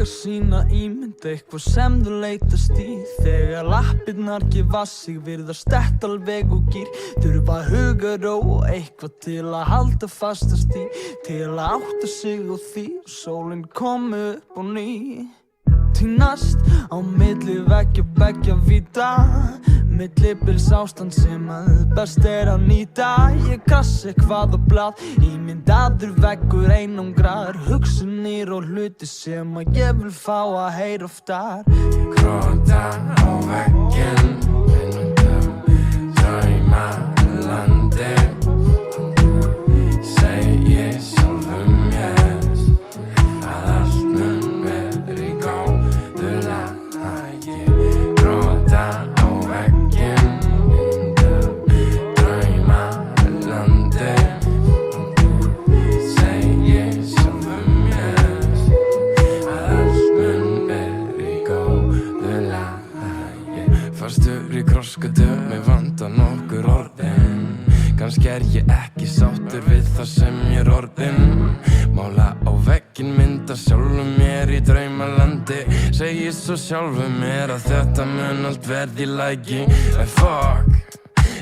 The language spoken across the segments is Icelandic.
sína ímynd, eitthvað sem þú leitast í. Þegar lappirnar gefa sig virðast þetta alveg og gýr. Þurfa hugarró og eitthvað til að halda fastast í. Til að átta sig á því og sólin komi upp á ný. Týnast á milli veggja beggja víta. Millibils ástand sem að best að nýta. Ég krassi eitthvað á blað, ímyndaður veggur einangraður. Hugsanir og hluti sem að ég vil fá að heyra oftar. Gróta á vegginn, einundum draumalandi. Segi sjálfum mér að allt mun vera í góðu lagi. Gróta á vegginn, einundum draumalandi. Segi sjálfum mér að allt mun vera í góðu lagi. Fastur í krossgötu, mig vantar nokkur orðin. Kannski ég ekki sáttur við það sem ég orðin. Mála á vegginn mynd af sjálfum mér í draumalandi. Segi svo sjálfum mér að þetta mun allt verði í lagi. Fuck,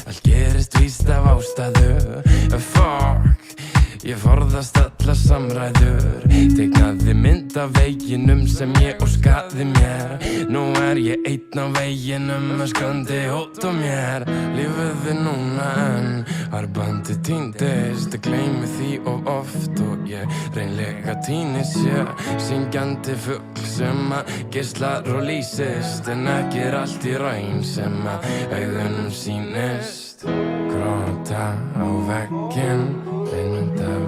allt gerist víst af ástæðu. Fuck, ég forðast alla samræður. Teiknaði mynd af veginum sem ég óskaði mér. Nú ég einn á veginum öskrandi hót á mér. Lífið núna en arbandið týndist. Ég gleymi því of oft og ég reynlega týnist ég. Syngjandi fugl sem að geislar og lýsist. En ekki allt í raun sem að augunum sýnist. Gróta á vegginn, einmynd af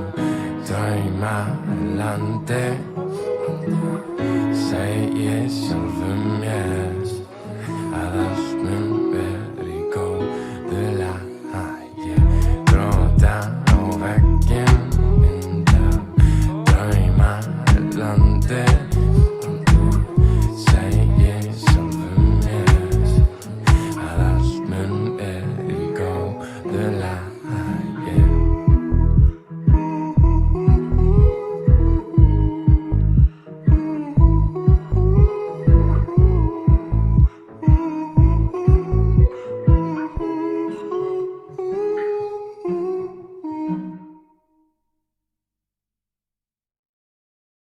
draumalandi. Segi sjálfum